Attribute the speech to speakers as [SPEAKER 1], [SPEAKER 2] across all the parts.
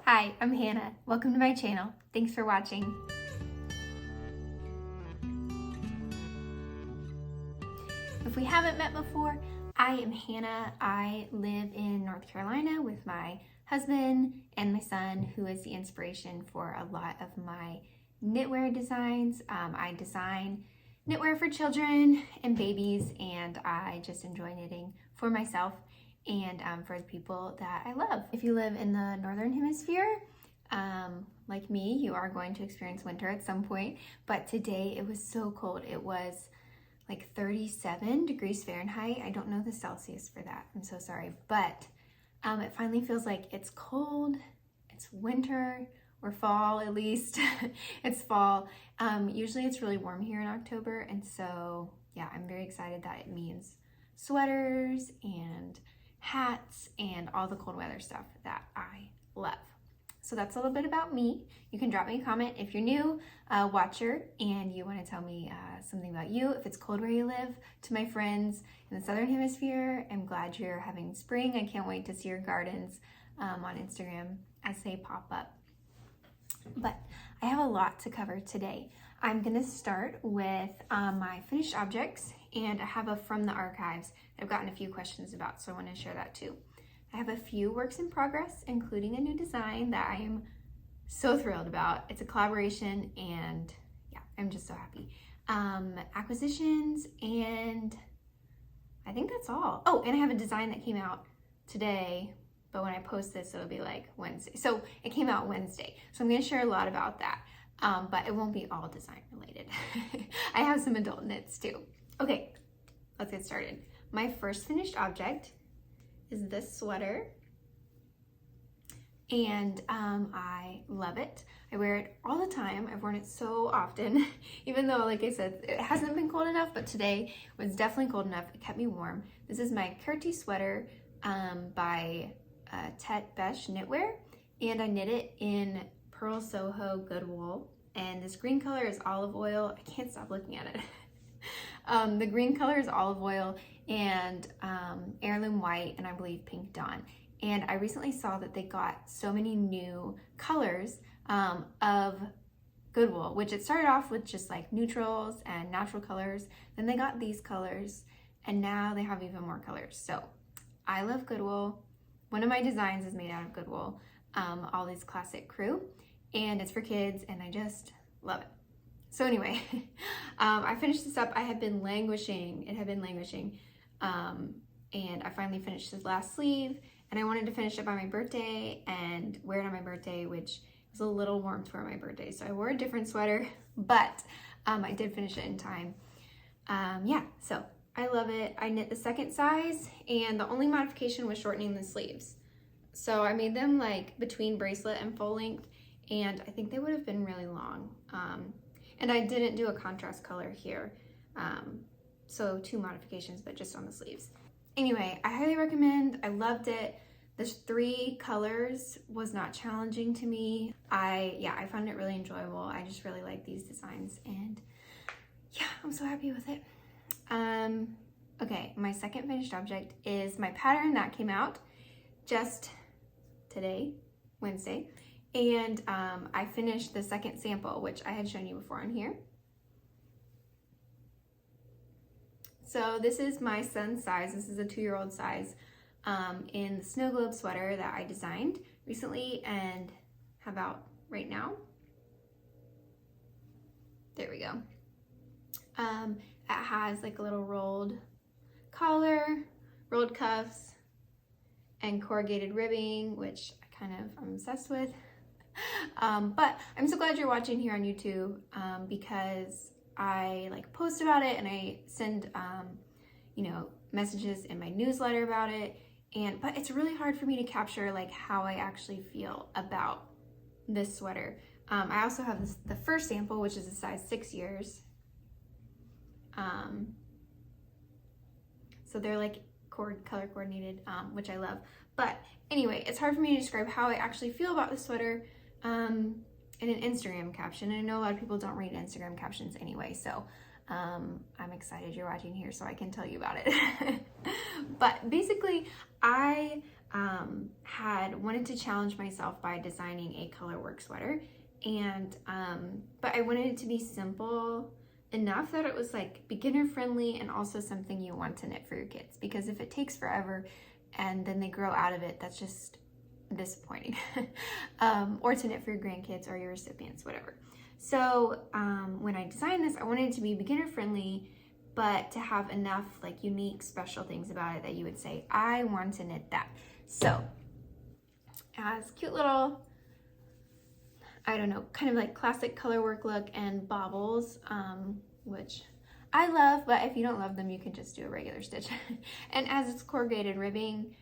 [SPEAKER 1] Hi, I'm Hannah. Welcome to my channel. Thanks for watching. If we haven't met before, I am Hannah. I live in North Carolina with my husband and my son, who is the inspiration for a lot of my knitwear designs. I design knitwear for children and babies, and I just enjoy knitting for myself and for the people that I love. If you live in the Northern Hemisphere, like me, you are going to experience winter at some point, but today it was so cold. It was like 37 degrees Fahrenheit. I don't know the Celsius for that. I'm so sorry, but it finally feels like it's cold, it's winter, or fall at least. It's fall. Usually it's really warm here in October, and so yeah, I'm very excited that it means sweaters and hats and all the cold weather stuff that I love. So that's a little bit about me. You can drop me a comment if you're new watcher and you want to tell me something about you, if it's cold where you live. To my friends in the Southern Hemisphere, I'm glad you're having spring. I can't wait to see your gardens on Instagram as they pop up. But I have a lot to cover today. I'm gonna start with my finished objects, and I have a from the archives that I've gotten a few questions about, so I want to share that too. I have a few works in progress, including a new design that I am so thrilled about. It's a collaboration, and yeah, I'm just so happy. Acquisitions, and I think that's all. Oh, and I have a design that came out today, but when I post this, it'll be like Wednesday. So it came out Wednesday. So I'm gonna share a lot about that, but it won't be all design related. I have some adult knits too. Okay, let's get started. My first finished object is this sweater, and I love it. I wear it all the time. I've worn it so often, even though, like I said, it hasn't been cold enough, but today was definitely cold enough. It kept me warm. This is my Kerti sweater by Petite Knitwear, and I knit it in Purl Soho good wool, and this green color is olive oil. I can't stop looking at it. The green color is olive oil and Heirloom white, and I believe pink dawn. And I recently saw that they got so many new colors of good wool, which it started off with just like neutrals and natural colors. Then they got these colors, and now they have even more colors. So I love good wool. One of my designs is made out of good wool, all these classic crew, and it's for kids, and I just love it. So anyway, I finished this up. I had been languishing. It had been languishing. And I finally finished this last sleeve, and I wanted to finish it by my birthday and wear it on my birthday, which was a little warm for my birthday. So I wore a different sweater, but I did finish it in time. Yeah, so I love it. I knit the second size, and the only modification was shortening the sleeves. So I made them like between bracelet and full length, and I think they would have been really long. And I didn't do a contrast color here. So 2 modifications, but just on the sleeves. Anyway, I highly recommend. I loved it. The 3 colors was not challenging to me. I found it really enjoyable. I just really like these designs, and yeah, I'm so happy with it. Okay, my second finished object is my pattern that came out just today, Wednesday. And I finished the second sample, which I had shown you before on here. So this is my son's size. This is a 2-year-old size in the Snowglobe sweater that I designed recently and have out right now. There we go. It has like a little rolled collar, rolled cuffs, and corrugated ribbing, which I'm obsessed with. But I'm so glad you're watching here on YouTube because I like post about it, and I send messages in my newsletter about it, but it's really hard for me to capture like how I actually feel about this sweater. I also have the first sample, which is a size 6 years. So they're like color coordinated, which I love. But anyway, it's hard for me to describe how I actually feel about the sweater in an Instagram caption. And I know a lot of people don't read Instagram captions anyway, so I'm excited you're watching here so I can tell you about it. But basically, I had wanted to challenge myself by designing a colorwork sweater, and but I wanted it to be simple enough that it was like beginner friendly and also something you want to knit for your kids, because if it takes forever and then they grow out of it, that's just disappointing. Or to knit for your grandkids or your recipients, whatever. So when I designed this, I wanted it to be beginner friendly, but to have enough like unique special things about it that you would say, I want to knit that. So it has cute little, I don't know, kind of like classic colorwork look and baubles, which I love, but if you don't love them, you can just do a regular stitch. And as it's corrugated ribbing,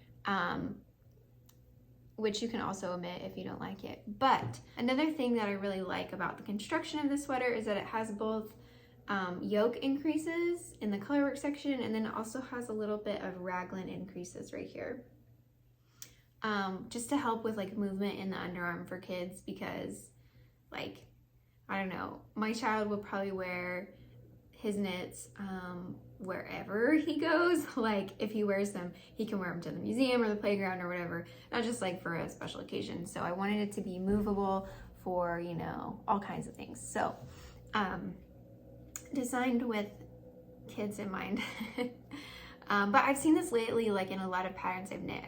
[SPEAKER 1] which you can also omit if you don't like it. But another thing that I really like about the construction of this sweater is that it has both yoke increases in the colorwork section, and then it also has a little bit of raglan increases right here. Just to help with like movement in the underarm for kids, because like, I don't know, my child will probably wear his knits wherever he goes. Like if he wears them, he can wear them to the museum or the playground or whatever, not just like for a special occasion. So I wanted it to be movable for, you know, all kinds of things. So designed with kids in mind. But I've seen this lately, like in a lot of patterns I've knit,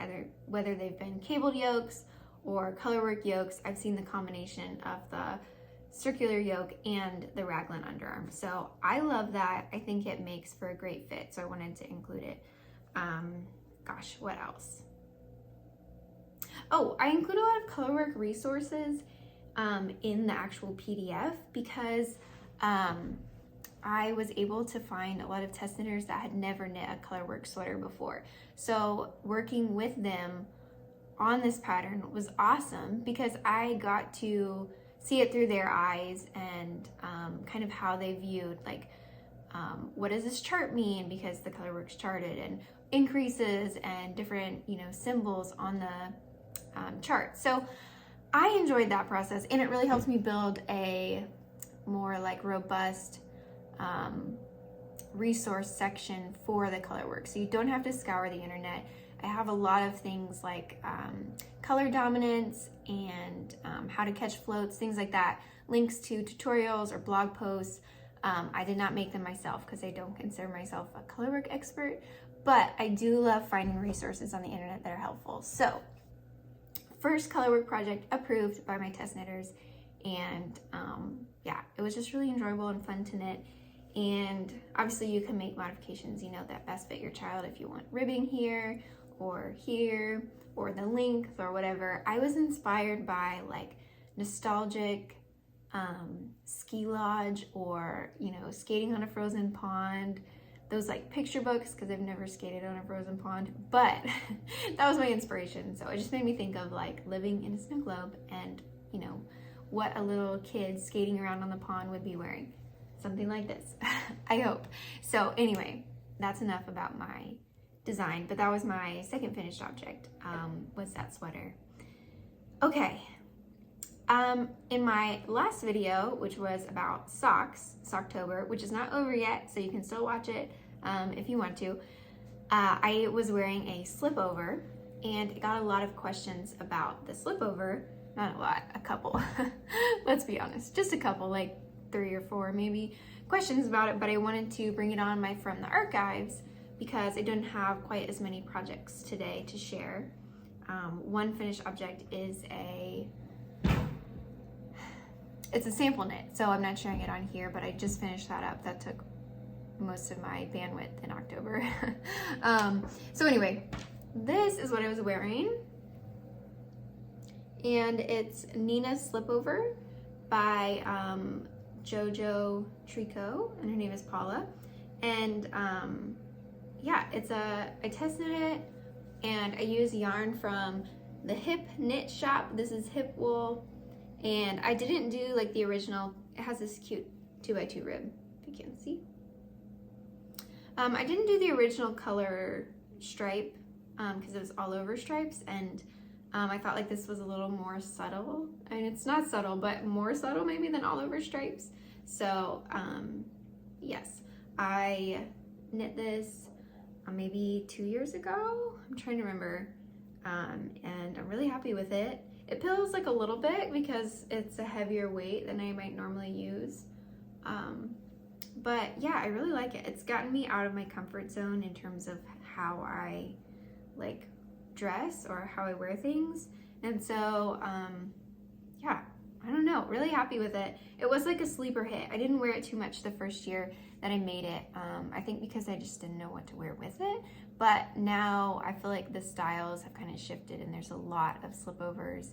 [SPEAKER 1] whether they've been cabled yokes or colorwork yokes. I've seen the combination of the circular yoke and the raglan underarm. So I love that. I think it makes for a great fit. So I wanted to include it. Gosh, what else? Oh, I include a lot of colorwork resources in the actual PDF, because I was able to find a lot of test knitters that had never knit a colorwork sweater before. So working with them on this pattern was awesome, because I got to see it through their eyes and kind of how they viewed, like, what does this chart mean, because the colorwork's charted, and increases and different, you know, symbols on the chart. So I enjoyed that process, and it really helped me build a more like robust resource section for the colorwork. So you don't have to scour the internet. I have a lot of things like color dominance and how to catch floats, things like that, links to tutorials or blog posts. I did not make them myself because I don't consider myself a colorwork expert, but I do love finding resources on the internet that are helpful. So first colorwork project approved by my test knitters, and yeah, it was just really enjoyable and fun to knit. And obviously you can make modifications, you know, that best fit your child, if you want ribbing here or the length or whatever. I was inspired by like nostalgic ski lodge, or, you know, skating on a frozen pond, those like picture books, because I've never skated on a frozen pond, but that was my inspiration. So it just made me think of like living in a snow globe, and, you know, what a little kid skating around on the pond would be wearing. Something like this, I hope. So anyway, that's enough about my design, but that was my second finished object, was that sweater. Okay, in my last video, which was about socks, Socktober, which is not over yet, so you can still watch it if you want to, I was wearing a slipover, and I got a lot of questions about the slipover. Not a lot, a couple. Let's be honest, just a couple, like 3 or 4 maybe questions about it, but I wanted to bring it on my From the Archives because I didn't have quite as many projects today to share. One finished object is it's a sample knit, so I'm not sharing it on here, but I just finished that up. That took most of my bandwidth in October. So anyway, this is what I was wearing, and it's Nina's Slipover by Jojo Tricot, and her name is Paula. And yeah, I test knit it, and I use yarn from the Hip Knit Shop. This is Hip Wool, and I didn't do like the original. It has this cute 2x2 rib, if you can see. I didn't do the original color stripe because it was all over stripes, and I thought like this was a little more subtle. I mean, it's not subtle, but more subtle maybe than all over stripes. So yes, I knit this maybe 2 years ago. I'm trying to remember. and I'm really happy with it. It pills like a little bit because it's a heavier weight than I might normally use. But yeah, I really like it. It's gotten me out of my comfort zone in terms of how I like dress or how I wear things. And so, yeah, I don't know, really happy with it. It was like a sleeper hit. I didn't wear it too much the first year that I made it. I think because I just didn't know what to wear with it. But now I feel like the styles have kind of shifted and there's a lot of slipovers,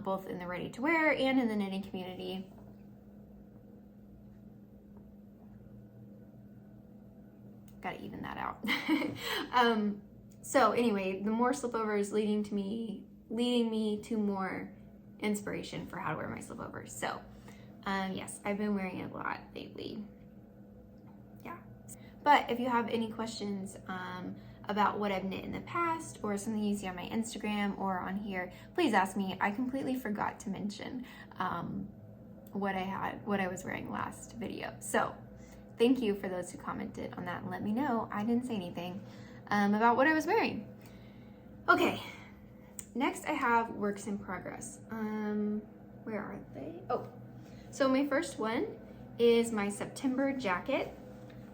[SPEAKER 1] both in the ready to wear and in the knitting community. Gotta even that out. So anyway, the more slipovers leading me to more inspiration for how to wear my slipovers. So yes, I've been wearing it a lot lately. Yeah. But if you have any questions about what I've knit in the past or something you see on my Instagram or on here, please ask me. I completely forgot to mention what I was wearing last video. So thank you for those who commented on that and let me know I didn't say anything about what I was wearing. Okay, next I have works in progress. Where are they? Oh, so my first one is my September jacket.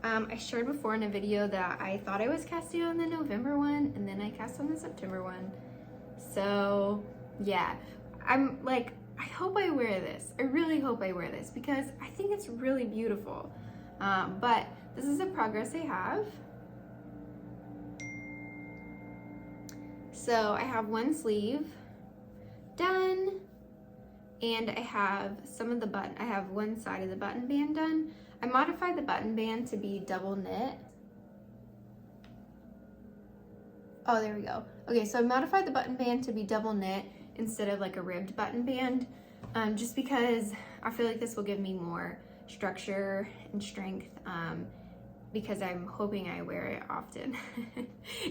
[SPEAKER 1] I shared before in a video that I thought I was casting on the November one and then I cast on the September one. So yeah, I'm like, I hope I wear this. I really hope I wear this because I think it's really beautiful. But this is the progress I have. So I have one sleeve done and I have some of the button. I have one side of the button band done. I modified the button band to be double knit. Oh, there we go. Okay, so I modified the button band to be double knit instead of like a ribbed button band, just because I feel like this will give me more structure and strength, because I'm hoping I wear it often.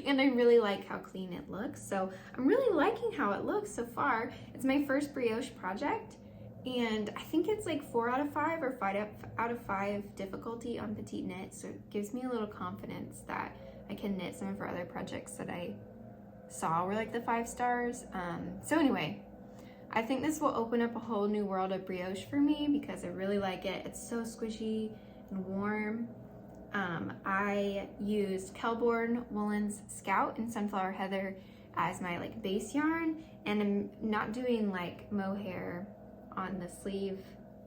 [SPEAKER 1] And I really like how clean it looks. So I'm really liking how it looks so far. It's my first brioche project and I think it's like 4 out of 5 or 5 out of 5 difficulty on Petite knit. So it gives me a little confidence that I can knit some of her other projects that I saw were like the 5 stars. So anyway, I think this will open up a whole new world of brioche for me because I really like it. It's so squishy and warm. I used Kelbourne, Woolens, Scout, and Sunflower Heather as my like base yarn, and I'm not doing like mohair on the sleeve,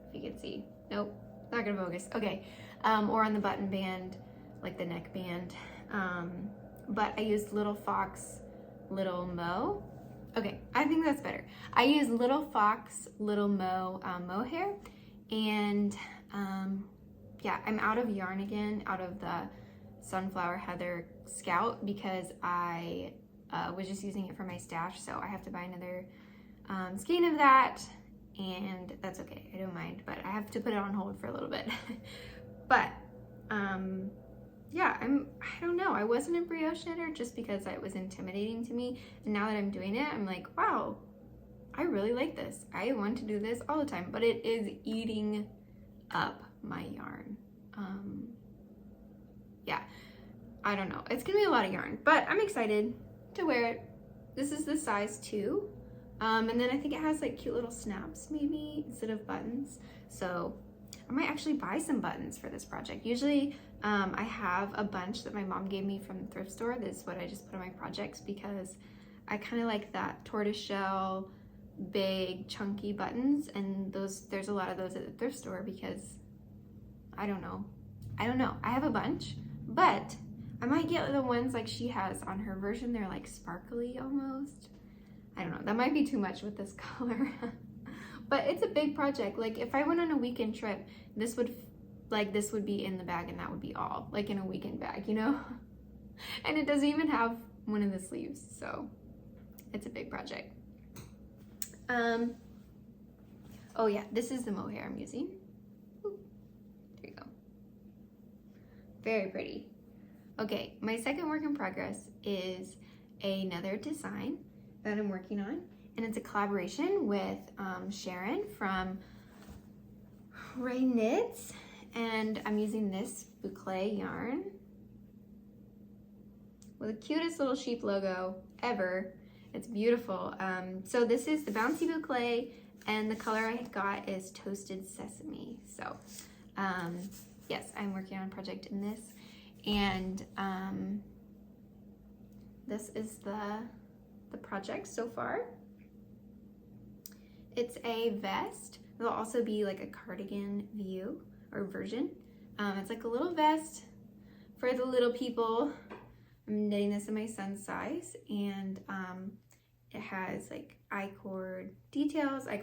[SPEAKER 1] if you can see. Nope, not gonna focus. Okay, or on the button band, like the neck band. But I used Little Fox, Little Mo. Okay, I think that's better. I use Little Fox, Little Mo mohair, and yeah, I'm out of yarn again, out of the Sunflower Heather Scout, because I was just using it for my stash, so I have to buy another skein of that, and that's okay, I don't mind, but I have to put it on hold for a little bit. But yeah, I don't know, I wasn't a brioche knitter just because it was intimidating to me, and now that I'm doing it, I'm like, wow, I really like this. I want to do this all the time, but it is eating up my yarn. Yeah, I don't know, it's gonna be a lot of yarn, but I'm excited to wear it. This is the size 2, and then I think it has like cute little snaps maybe instead of buttons, so I might actually buy some buttons for this project. Usually I have a bunch that my mom gave me from the thrift store. This is what I just put on my projects because I kind of like that tortoiseshell big chunky buttons, and there's a lot of those at the thrift store because I don't know, I have a bunch, but I might get the ones like she has on her version. They're like sparkly almost. I don't know, that might be too much with this color. But it's a big project. Like if I went on a weekend trip, this would be in the bag and that would be all, like in a weekend bag, you know? And it doesn't even have one of the sleeves, so it's a big project. Oh yeah, this is the mohair I'm using. Ooh, there you go. Very pretty. Okay, my second work in progress is another design that I'm working on, and it's a collaboration with Sharon from Ray Knits, and I'm using this Boucle yarn with the cutest little sheep logo ever. It's beautiful. So this is the Bouncy Boucle, and the color I got is Toasted Sesame. So yes, I'm working on a project in this, and this is the project so far. It's a vest. It'll also be like a cardigan view or version. It's like a little vest for the little people. I'm knitting this in my son's size, and it has like I-cord details. I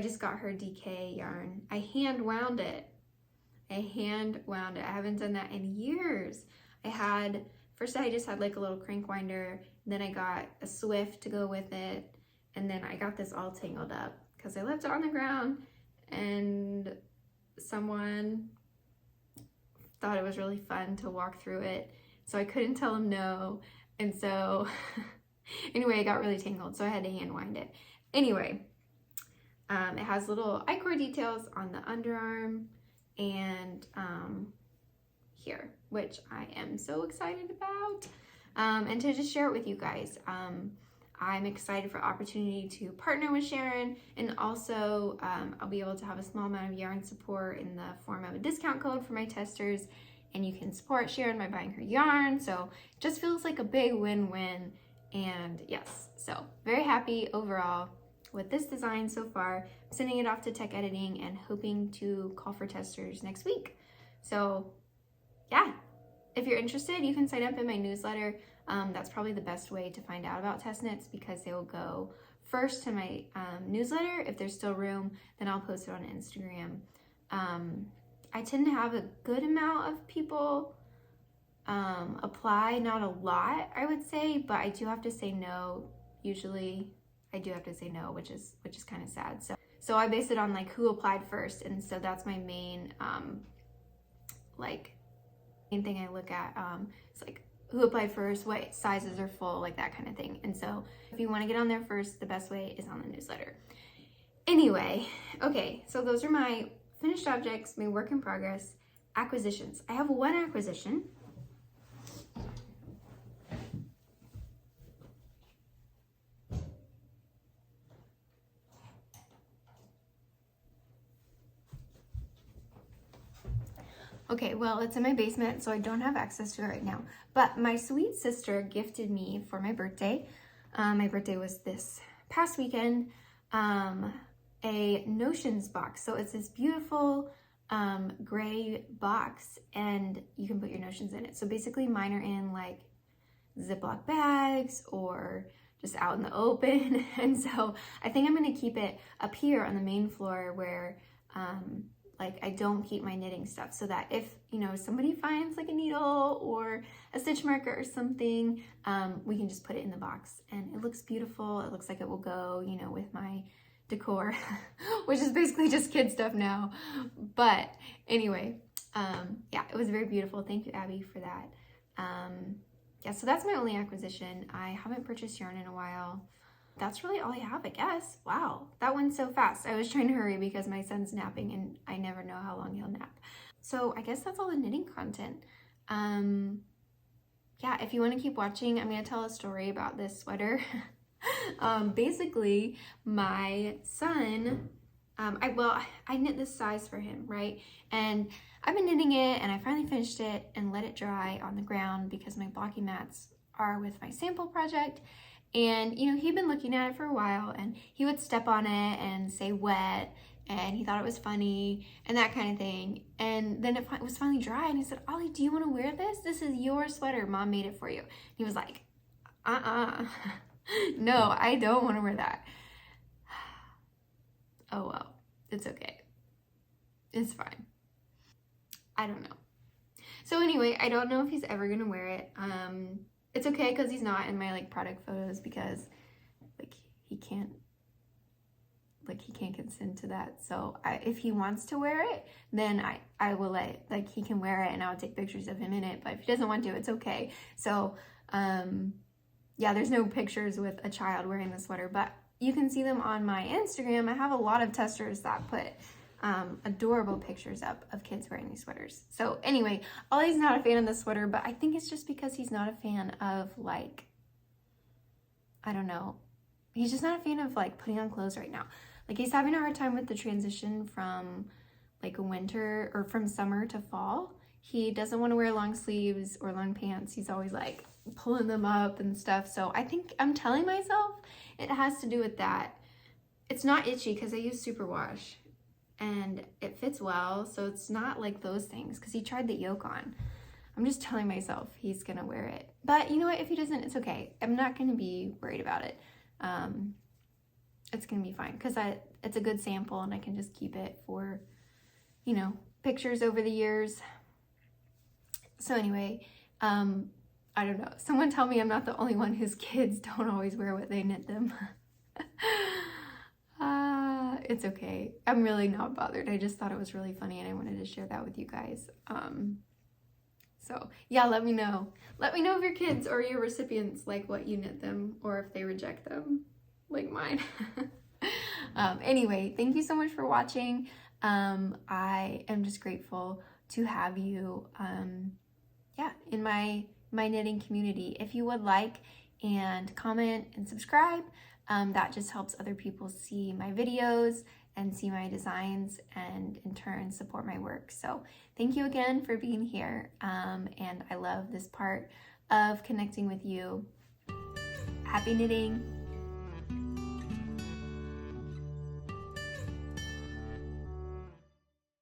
[SPEAKER 1] just got her DK yarn. I hand wound it. I haven't done that in years. First I just had like a little crank winder, then I got a Swift to go with it, and then I got this all tangled up because I left it on the ground and someone thought it was really fun to walk through it, so I couldn't tell him no, and so anyway, it got really tangled, so I had to hand wind it. Anyway, it has little I-cord details on the underarm and here, which I am so excited about, and to just share it with you guys. I'm excited for opportunity to partner with Sharon, and also I'll be able to have a small amount of yarn support in the form of a discount code for my testers, and you can support Sharon by buying her yarn, so it just feels like a big win-win. And yes, so very happy overall with this design so far. I'm sending it off to tech editing and hoping to call for testers next week. So yeah, if you're interested, you can sign up in my newsletter. That's probably the best way to find out about test knits, because they will go first to my newsletter. If there's still room, then I'll post it on Instagram. I tend to have a good amount of people apply, not a lot, I would say, but I do have to say no. Usually I do have to say no, which is kind of sad. So I base it on like who applied first, and so that's my main main thing I look at. It's like who applied first, what sizes are full, like that kind of thing. And so if you want to get on there first, the best way is on the newsletter. Anyway, okay, so those are my finished objects, my work in progress, acquisitions. I have one acquisition. Okay, well, it's in my basement, so I don't have access to it right now. But my sweet sister gifted me for my birthday. My birthday was this past weekend, a Notions box. So it's this beautiful gray box, and you can put your Notions in it. So basically mine are in like Ziploc bags or just out in the open. And so I think I'm gonna keep it up here on the main floor where like I don't keep my knitting stuff, so that if, you know, somebody finds like a needle or a stitch marker or something, we can just put it in the box, and it looks beautiful. It looks like it will go, you know, with my decor, which is basically just kid stuff now. But anyway, yeah, it was very beautiful. Thank you, Abby, for that. Yeah, so that's my only acquisition. I haven't purchased yarn in a while. That's really all I have, I guess. Wow, that went so fast. I was trying to hurry because my son's napping and I never know how long he'll nap. So I guess that's all the knitting content. Yeah, if you want to keep watching, I'm going to tell a story about this sweater. Basically, my son, I knit this size for him, right? And I've been knitting it, and I finally finished it and let it dry on the ground because my blocky mats are with my sample project. And, you know, he'd been looking at it for a while, and he would step on it and say wet, and he thought it was funny and that kind of thing. And then it was finally dry, and he said, Ollie, do you want to wear this? This is your sweater. Mom made it for you. And he was like, no, I don't want to wear that. Oh, well, it's okay. It's fine. I don't know. So anyway, I don't know if he's ever going to wear it. It's okay because he's not in my like product photos, because like he can't consent to that. So if he wants to wear it, then I will like he can wear it, and I'll take pictures of him in it. But if he doesn't want to, it's okay. So yeah, there's no pictures with a child wearing the sweater, but you can see them on my Instagram. I have a lot of testers that put adorable pictures up of kids wearing these sweaters. So anyway, Ollie's not a fan of the sweater, but I think it's just because he's not a fan of like I don't know. He's just not a fan of like putting on clothes right now. Like he's having a hard time with the transition from like a winter or from summer to fall. He doesn't want to wear long sleeves or long pants. He's always like pulling them up and stuff. So I think I'm telling myself it has to do with that. It's not itchy because I use Superwash and it fits well. So it's not like those things because he tried the yoke on. I'm just telling myself he's going to wear it. But you know what? If he doesn't, it's okay. I'm not going to be worried about it. It's going to be fine because it's a good sample and I can just keep it for, you know, pictures over the years. So anyway, I don't know. Someone tell me I'm not the only one whose kids don't always wear what they knit them. It's okay. I'm really not bothered. I just thought it was really funny and I wanted to share that with you guys. So yeah, let me know. Let me know if your kids or your recipients like what you knit them or if they reject them like mine. Anyway, thank you so much for watching. I am just grateful to have you in my knitting community. If you would like and comment and subscribe, that just helps other people see my videos and see my designs and in turn support my work. So thank you again for being here. And I love this part of connecting with you. Happy knitting.